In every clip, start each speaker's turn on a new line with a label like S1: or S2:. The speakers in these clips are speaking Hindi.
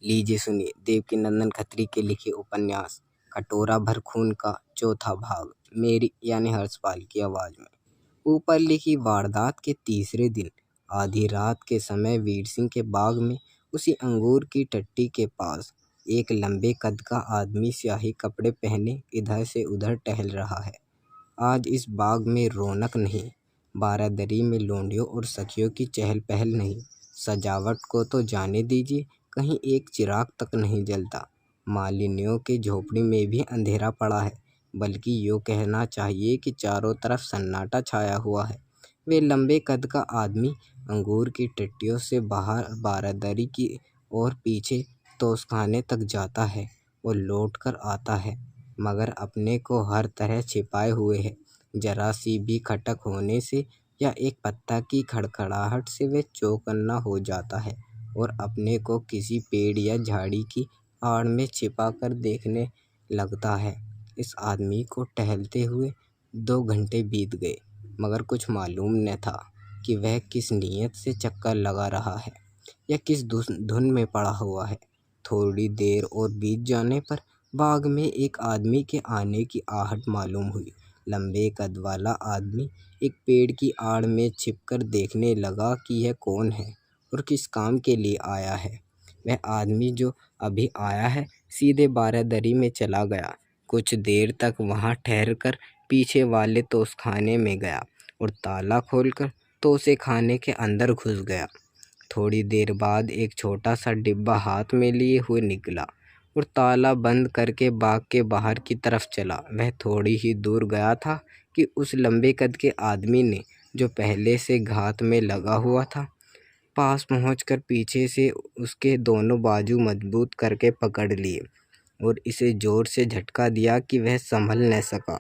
S1: लीजिए सुनिए देवकीनंदन खत्री के लिखे उपन्यास कटोरा भर खून का चौथा भाग मेरी यानी हर्षपाल की आवाज में। ऊपर लिखी वारदात के तीसरे दिन आधी रात के समय वीर सिंह के बाग में उसी अंगूर की टट्टी के पास एक लंबे कद का आदमी स्याही कपड़े पहने इधर से उधर टहल रहा है। आज इस बाग में रौनक नहीं, बारादरी में लोंडियों और सखियों की चहल पहल नहीं। सजावट को तो जाने दीजिए, कहीं एक चिराग तक नहीं जलता। मालिनियों के झोपड़ी में भी अंधेरा पड़ा है, बल्कि यूँ कहना चाहिए कि चारों तरफ सन्नाटा छाया हुआ है। वे लंबे कद का आदमी अंगूर की टट्टियों से बाहर बारादरी की और पीछे तोशखाने तक जाता है और लौट कर आता है, मगर अपने को हर तरह छिपाए हुए है। जरा सी भी खटक होने से या एक पत्ता की खड़खड़ाहट से वह चौकन्ना हो जाता है और अपने को किसी पेड़ या झाड़ी की आड़ में छिपा कर देखने लगता है। इस आदमी को टहलते हुए 2 घंटे बीत गए, मगर कुछ मालूम न था कि वह किस नीयत से चक्कर लगा रहा है या किस धुन में पड़ा हुआ है। थोड़ी देर और बीत जाने पर बाग में एक आदमी के आने की आहट मालूम हुई। लंबे कद वाला आदमी एक पेड़ की आड़ में छिपकर देखने लगा कि यह कौन है और किस काम के लिए आया है। वह आदमी जो अभी आया है सीधे बारादरी में चला गया। कुछ देर तक वहाँ ठहरकर पीछे वाले तोशखाने में गया और ताला खोलकर तोशे खाने के अंदर घुस गया। थोड़ी देर बाद एक छोटा सा डिब्बा हाथ में लिए हुए निकला और ताला बंद करके बाग के बाहर की तरफ चला। वह थोड़ी ही दूर गया था कि उस लंबे कद के आदमी ने, जो पहले से घात में लगा हुआ था, पास पहुंचकर पीछे से उसके दोनों बाजू मजबूत करके पकड़ लिए और इसे जोर से झटका दिया कि वह संभल न सका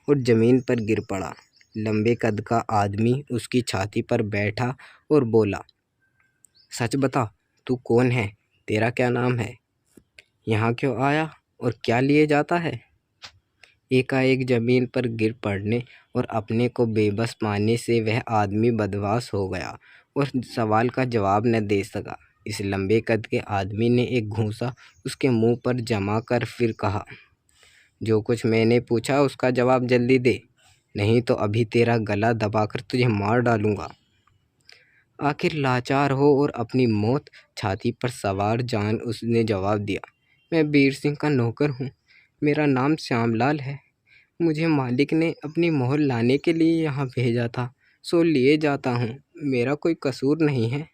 S1: और ज़मीन पर गिर पड़ा। लंबे कद का आदमी उसकी छाती पर बैठा और बोला, सच बता, तू कौन है? तेरा क्या नाम है? यहाँ क्यों आया और क्या लिए जाता है? एकाएक ज़मीन पर गिर पड़ने और अपने को बेबस पाने से वह आदमी बदवास हो गया और सवाल का जवाब न दे सका। इस लंबे कद के आदमी ने एक घूंसा उसके मुंह पर जमा कर फिर कहा, जो कुछ मैंने पूछा उसका जवाब जल्दी दे, नहीं तो अभी तेरा गला दबाकर तुझे मार डालूंगा। आखिर लाचार हो और अपनी मौत छाती पर सवार जान उसने जवाब दिया, मैं वीर सिंह का नौकर हूँ। मेरा नाम श्यामलाल है। मुझे मालिक ने अपनी मोहर लाने के लिए यहाँ भेजा था, सो लिए जाता हूँ। मेरा कोई कसूर नहीं है।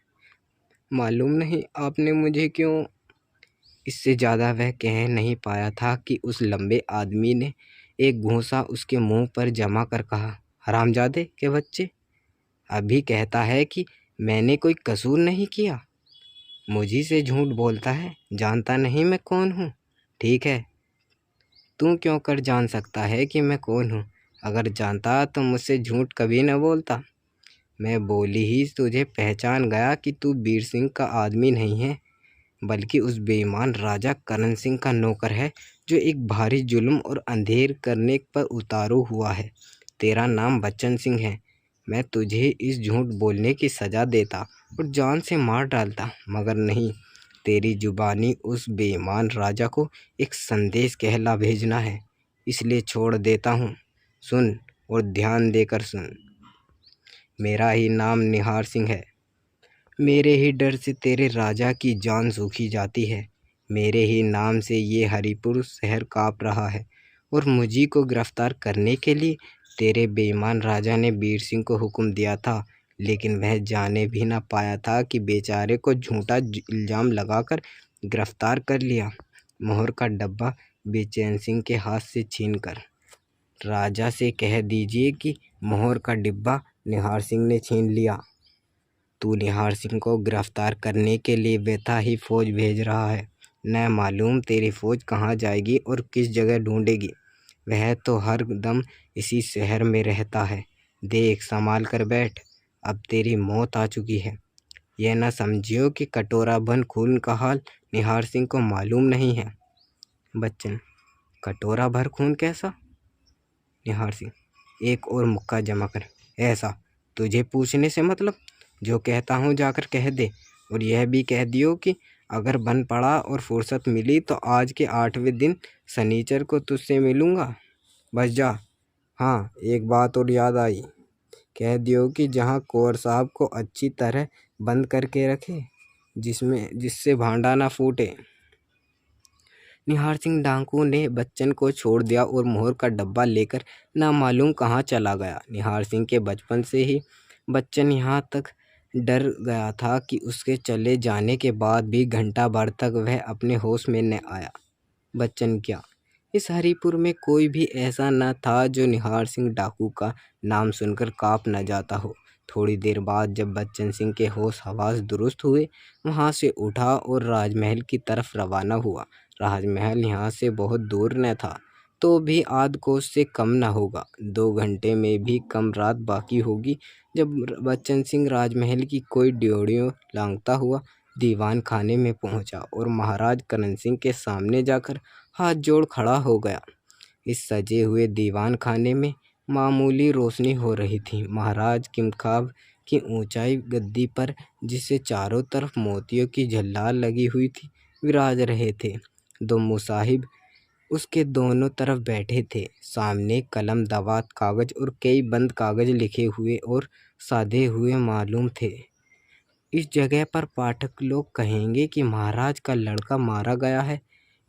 S1: मालूम नहीं आपने मुझे क्यों। इससे ज़्यादा वह कह नहीं पाया था कि उस लंबे आदमी ने एक घूंसा उसके मुंह पर जमा कर कहा, हरामजादे के बच्चे, अभी कहता है कि मैंने कोई कसूर नहीं किया। मुझी से झूठ बोलता है, जानता नहीं मैं कौन हूँ। ठीक है, तू क्यों कर जान सकता है कि मैं कौन हूँ? अगर जानता तो मुझसे झूठ कभी न बोलता। मैं बोली ही तुझे पहचान गया कि तू वीर सिंह का आदमी नहीं है, बल्कि उस बेईमान राजा करण सिंह का नौकर है, जो एक भारी जुल्म और अंधेर करने पर उतारू हुआ है। तेरा नाम बच्चन सिंह है। मैं तुझे इस झूठ बोलने की सज़ा देता और जान से मार डालता, मगर नहीं, तेरी जुबानी उस बेईमान राजा को एक संदेश कहला भेजना है, इसलिए छोड़ देता हूँ। सुन और ध्यान देकर सुन। मेरा ही नाम निहार सिंह है। मेरे ही डर से तेरे राजा की जान सूखी जाती है। मेरे ही नाम से ये हरिपुर शहर काँप रहा है और मुझी को गिरफ्तार करने के लिए तेरे बेईमान राजा ने वीर सिंह को हुक्म दिया था, लेकिन वह जाने भी ना पाया था कि बेचारे को झूठा इल्ज़ाम लगाकर गिरफ्तार कर लिया। मोहर का डब्बा बेचैन सिंह के हाथ से छीनकर राजा से कह दीजिए कि मोहर का डिब्बा निहार सिंह ने छीन लिया। तू निहार सिंह को गिरफ्तार करने के लिए बेता ही फौज भेज रहा है। न मालूम तेरी फौज कहाँ जाएगी और किस जगह ढूंढेगी। वह तो हर दम इसी शहर में रहता है। देख, संभाल कर बैठ, अब तेरी मौत आ चुकी है। यह न समझियो कि कटोरा भर खून का हाल निहार सिंह को मालूम नहीं है। बच्चन, कटोरा भर खून कैसा? निहार सिंह एक और मुक्का जमा कर, ऐसा तुझे पूछने से मतलब, जो कहता हूँ जाकर कह दे, और यह भी कह दियो कि अगर बन पड़ा और फुर्सत मिली तो आज के 8वें दिन शनिचर को तुझसे मिलूँगा। बस जा। हाँ, एक बात और याद आई। कह दियो कि जहाँ कुंवर साहब को अच्छी तरह बंद करके रखे, जिससे भांडा ना फूटे। निहार सिंह डाकू ने बच्चन को छोड़ दिया और मोहर का डब्बा लेकर ना मालूम कहाँ चला गया। निहार सिंह के बचपन से ही बच्चन यहाँ तक डर गया था कि उसके चले जाने के बाद भी घंटा भर तक वह अपने होश में न आया। बच्चन क्या, इस हरिपुर में कोई भी ऐसा न था जो निहार सिंह डाकू का नाम सुनकर काँप न जाता हो। थोड़ी देर बाद जब बच्चन सिंह के होश हवास दुरुस्त हुए, वहाँ से उठा और राजमहल की तरफ रवाना हुआ। राजमहल यहाँ से बहुत दूर न था, तो भी आध कोस से कम न होगा। 2 घंटे में भी कम रात बाकी होगी जब बच्चन सिंह राजमहल की कोई ड्योढ़ियों लांघता हुआ दीवान खाने में पहुंचा और महाराज करण सिंह के सामने जाकर हाथ जोड़ खड़ा हो गया। इस सजे हुए दीवान खाने में मामूली रोशनी हो रही थी। महाराज किमखाब की ऊंचाई गद्दी पर, जिससे चारों तरफ मोतियों की झल्लार लगी हुई थी, विराज रहे थे। 2 मुसाहिब उसके दोनों तरफ बैठे थे। सामने कलम, दवात, कागज और कई बंद कागज लिखे हुए और साधे हुए मालूम थे। इस जगह पर पाठक लोग कहेंगे कि महाराज का लड़का मारा गया है।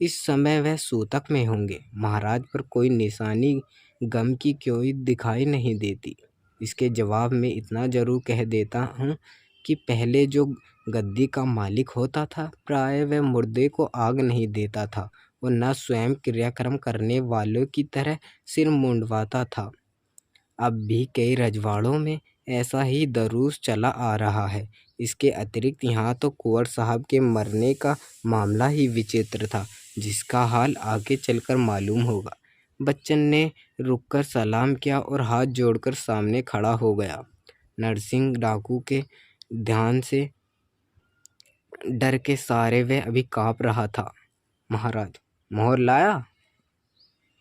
S1: इस समय वह सूतक में होंगे। महाराज पर कोई निशानी गम की कोई दिखाई नहीं देती। इसके जवाब में इतना जरूर कह देता हूँ कि पहले जो गद्दी का मालिक होता था, प्राय वह मुर्दे को आग नहीं देता था और न स्वयं क्रियाक्रम करने वालों की तरह सिर मुंडवाता था। अब भी कई रजवाड़ों में ऐसा ही दरूस चला आ रहा है। इसके अतिरिक्त यहाँ तो कुंवर साहब के मरने का मामला ही विचित्र था, जिसका हाल आगे चलकर मालूम होगा। बच्चन ने रुककर सलाम किया और हाथ जोड़कर सामने खड़ा हो गया। नरसिंह डाकू के ध्यान से डर के सारे वह अभी काँप रहा था। महाराज, मोहर लाया?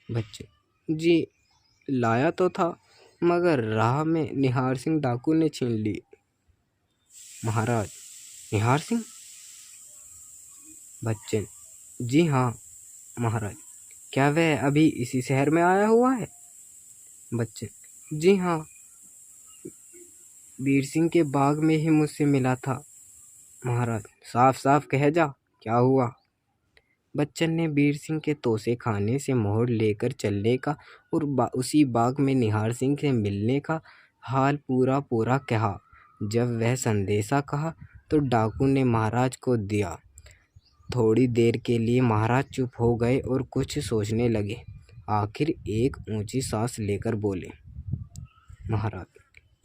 S1: बच्चे, जी लाया तो था, मगर राह में निहार सिंह डाकू ने छीन ली। महाराज, निहार सिंह? बच्चन, जी हाँ महाराज। क्या वह अभी इसी शहर में आया हुआ है? बच्चन, जी हाँ, वीर सिंह के बाग में ही मुझसे मिला था। महाराज, साफ साफ कह जा, क्या हुआ? बच्चन ने वीर सिंह के तोसे खाने से मोहर लेकर चलने का और उसी बाग में निहार सिंह से मिलने का हाल पूरा कहा। जब वह संदेशा कहा तो डाकू ने महाराज को दिया। थोड़ी देर के लिए महाराज चुप हो गए और कुछ सोचने लगे। आखिर एक ऊंची सांस लेकर बोले, महाराज,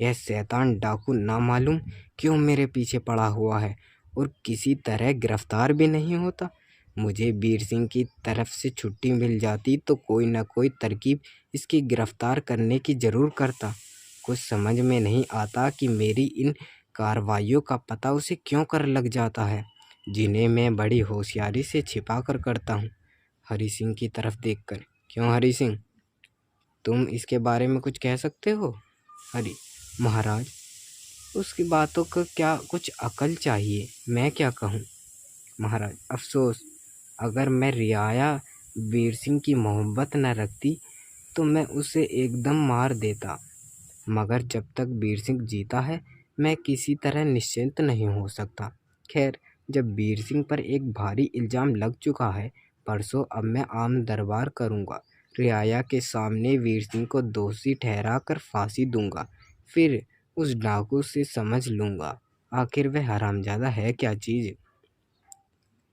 S1: यह शैतान डाकू ना मालूम क्यों मेरे पीछे पड़ा हुआ है और किसी तरह गिरफ्तार भी नहीं होता। मुझे वीर सिंह की तरफ से छुट्टी मिल जाती तो कोई न कोई तरकीब इसकी गिरफ्तार करने की जरूर करता। कुछ समझ में नहीं आता कि मेरी इन कार्रवाइयों का पता उसे क्यों कर लग जाता है, जिन्हें मैं बड़ी होशियारी से छिपा कर करता हूँ। हरि सिंह की तरफ देखकर, क्यों हरि सिंह, तुम इसके बारे में कुछ कह सकते हो? हरि, महाराज, उसकी बातों को क्या कुछ अकल चाहिए, मैं क्या कहूँ? महाराज, अफसोस, अगर मैं रियाया वीर सिंह की मोहब्बत न रखती तो मैं उसे एकदम मार देता, मगर जब तक वीर सिंह जीता है मैं किसी तरह निश्चिंत नहीं हो सकता। खैर, जब वीर सिंह पर एक भारी इल्ज़ाम लग चुका है, परसों अब मैं आम दरबार करूँगा। रियाया के सामने वीर सिंह को दोषी ठहरा कर फांसी दूंगा। फिर उस डाकू से समझ लूँगा आखिर वह हरामजादा है क्या चीज़।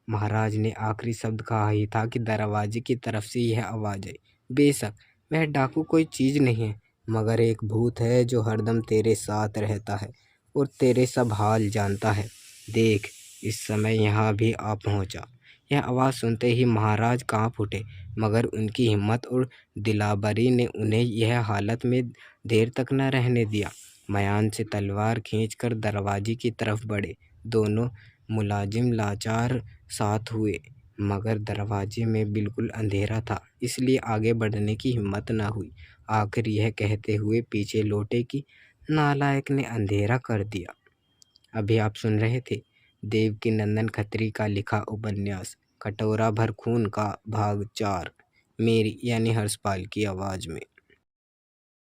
S1: महाराज ने आखिरी शब्द कहा ही था कि दरवाजे की तरफ से यह आवाज़ आई, बेशक वह डाकू कोई चीज़ नहीं है, मगर एक भूत है जो हरदम तेरे साथ रहता है और तेरे सब हाल जानता है। देख, इस समय यहाँ भी आ पहुँचा। यह आवाज़ सुनते ही महाराज काँप उठे, मगर उनकी हिम्मत और दिलावरी ने उन्हें यह हालत में देर तक न रहने दिया। मयान से तलवार खींचकर दरवाजे की तरफ बढ़े। दोनों मुलाजिम लाचार साथ हुए, मगर दरवाजे में बिल्कुल अंधेरा था, इसलिए आगे बढ़ने की हिम्मत न हुई। आखिर यह कहते हुए पीछे लौटे कि नालायक ने अंधेरा कर दिया। अभी आप सुन रहे थे देवकीनंदन खत्री का लिखा उपन्यास कटोरा भर खून का भाग 4 मेरी यानी हर्षपाल की आवाज़ में।